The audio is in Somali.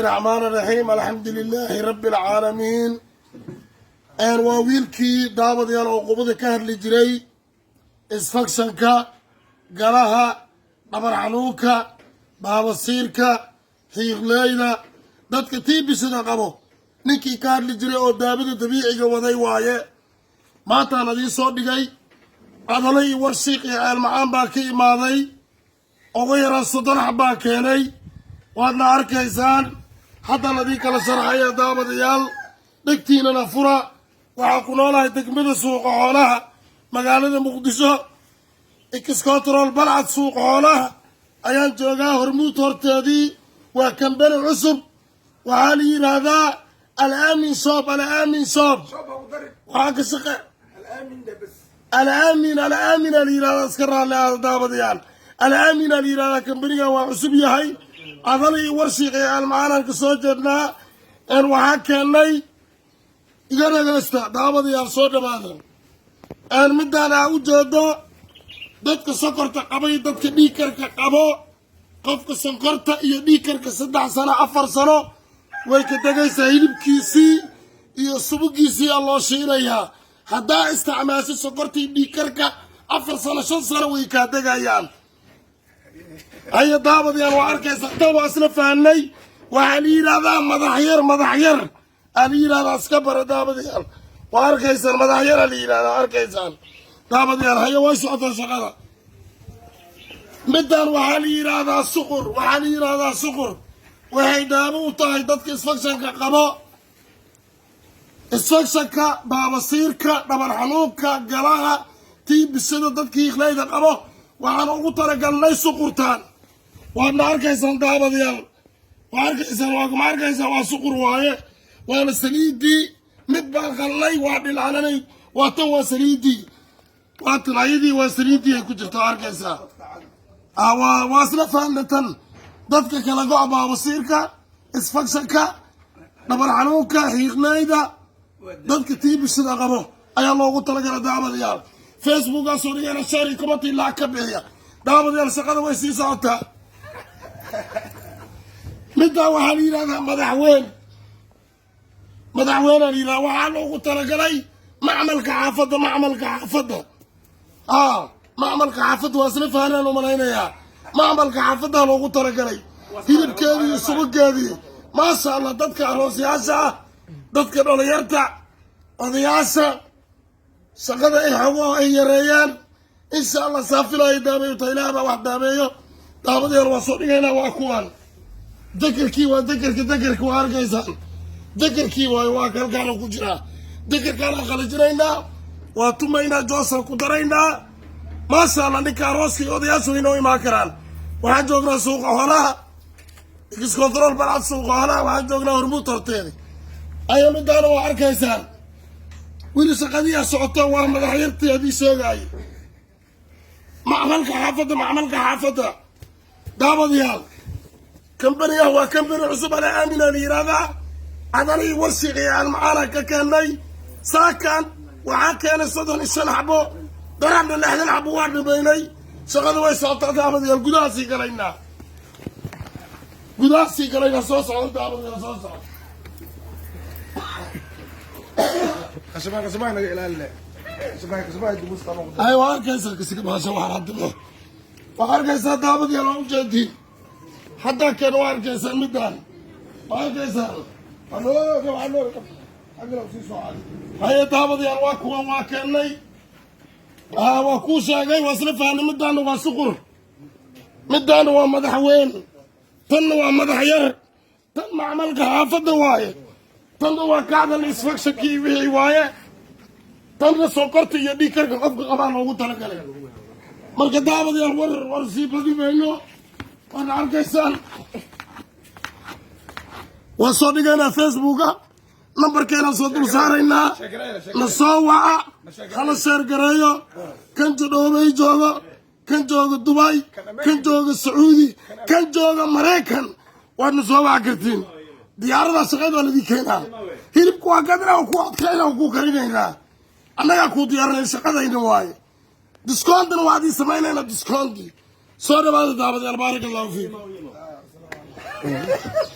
الرحمن الرحيم الحمد لله رب العالمين ان ويلكي دابد يال عقوبه كهر لجري اسفكشنكا غلاها دبر حنوكا بابسيركا هيغليدا dadka tiibisada qabo ninkii ka hadli jiray oo daabada dabiiciga waday waaye maanta nadii soo dhigay adalay warsiiq iyo almacaan baa ka imaaday ugu yaraan 30 xabaa keenay waadna arkaysaan hadda nadii kala sharxaya daabadayaal dhegtiinana fura waxaa ku noolahay degmada suuqa xoolaha magaalada muqdisho iskoontarool balcad suuqa xoolaha ayaan joogaa hormuud horteedii waa kambani cusub waxaa la yidhaahdaa الآمن صوب الآمن صوب وحاك الشقة الآمن اللي يرى أذكر الله دابد يعني الآمن اللي يرى كمبريا وعصبية هاي أظلي ورشيقي المعانا كسوجدنا إن وحاك لي يقرأ جلستا دابد يعني صوت ماذا إن مدانا وجوده دتك سكرتا قبي دتك ديكرك قبو قفك سنكرتا iyo dhiikarka 3 sano 4 sano way ka tagaysaa hilibkiisii iyo subugiisii loo shiilayaa haddaa isticmaasho sokortii dhiikarka 4 sano 5 sano way ka tagayaan ay daabadayaan waa arkaysaa tan waa isla fahanay waxaa la yiraahdaa madax yar aan yiraahdaa iska bara daabadayaan waa arkaysaa madax yar la yiraahdaa arkaysaan daabadayaan hayo way socotaa shaqada midaan waxaa la yiraahdaa suqur waxay daabo u tahay dadka isfakshanka qabo isfakshanka baabasiirka dhabar xanuunka galaha tiibisada dadkii ikhlayda qabo waxaan ugu talagalnay suqurtaan waadna arkaysaan daabadayaal waa arkaysaan waa suqur waaye waana saliidii mid baan qalnay waa dhilcananay waa tan waa saliidii waa tilayadii waa saliidii ay ku jirta arkaysaa waa isla fahanna tan dadka kala go'a baabasiirka isfakshanka dhabar xanuunka hiiqnayda dadka tiibisada qabo ayaa loogu talagalay daabadayaal facebooka soo dhigana shari comment ilaa ka bixiya daabadayaal shaqada way sii socotaa midda waxaa la yidhahdaa madaxweyne la yidhahdaa waxaa loogu talagalay macmalka xaafadda macmalka xaafadda waa isla fahanaan u malaynayaa macmalka xaafaddaa loogu talagalay hilibkeedii iyo subageedii maasha allah dadka aroosyaasha ah dadka dhalinyarta odayaasha shaqada ay xogo ay yareeyaan insha allah saafila ay daabeeyo ta ilaah baa wax daabeeyo daabadeel waa soo dhigaynaa waa kuwan dekerkii waa dekerka waa arkaysaan dekerkii waayo waa kalkaana ku jiraa dekerkaanaan qalajinaynaa waa tumaynaa joosan ku daraynaa maasha allah ninka arooska iyo odayaashu inoo imaan karaan waxaan joognaa suuqa xoolaha iskoontarool balcad suuqa xoolaha waxaan joognaa hormuud horteeda ayaa midaana waa arkaysaan weli shaqadiyaa socoto waa madaxyartii haddii sheegaayo macmalka xaafadda daabadayaal kambaniyaha waa kambani cusub ala aamina la yidhaahdaa adalii warsiiqi almacaana ka keennay saakan waxaa keenay 35 xabo darabna 60 xabo waa dhimaynay shaqada way socotaa daabadayaal gudaha sii galayna soo socda daabadayaal soo socda kasbaha naga ilaalina kasbaha dubusta noqdo ay waa arkaysaa kasbaha waa hadlo waa arkaysaa daabadayaal oo jeedii hadda kan waa arkaysaa midaan waa arkaysaa hay daabadayaal waa kuwan waa keenay waa kuu sheegay waa isla fahanay midaana waa suqur midaana waa madaxweyne tanna waa madax yar tan macmalka xaafadda waaye tanna waa kacdal isfakshankii wixii waaye tanna sokorta iyo dhiikarka qofka qabaa loogu talagalay marka daabadayaal war sii badi mayno waana arkaysaan waa soo dhigaynaa facebooka nambarkeenaan soo dul saaraynaa na soo waca hala sheergareeyo kan jadhoobay joogo kan jooga dubay kan jooga sacuudi kan jooga maraykan waadna soo waca kartiin diyaarada shaqeed waa ladii keenaa hilibku waa gadna ku adkayna ku karinaynaa annagaa kuu diyaarinay shaqadayna waaye discountan waa adii samaynayna discounti soo dhawaada daabadayaal baaraka allahu fiikum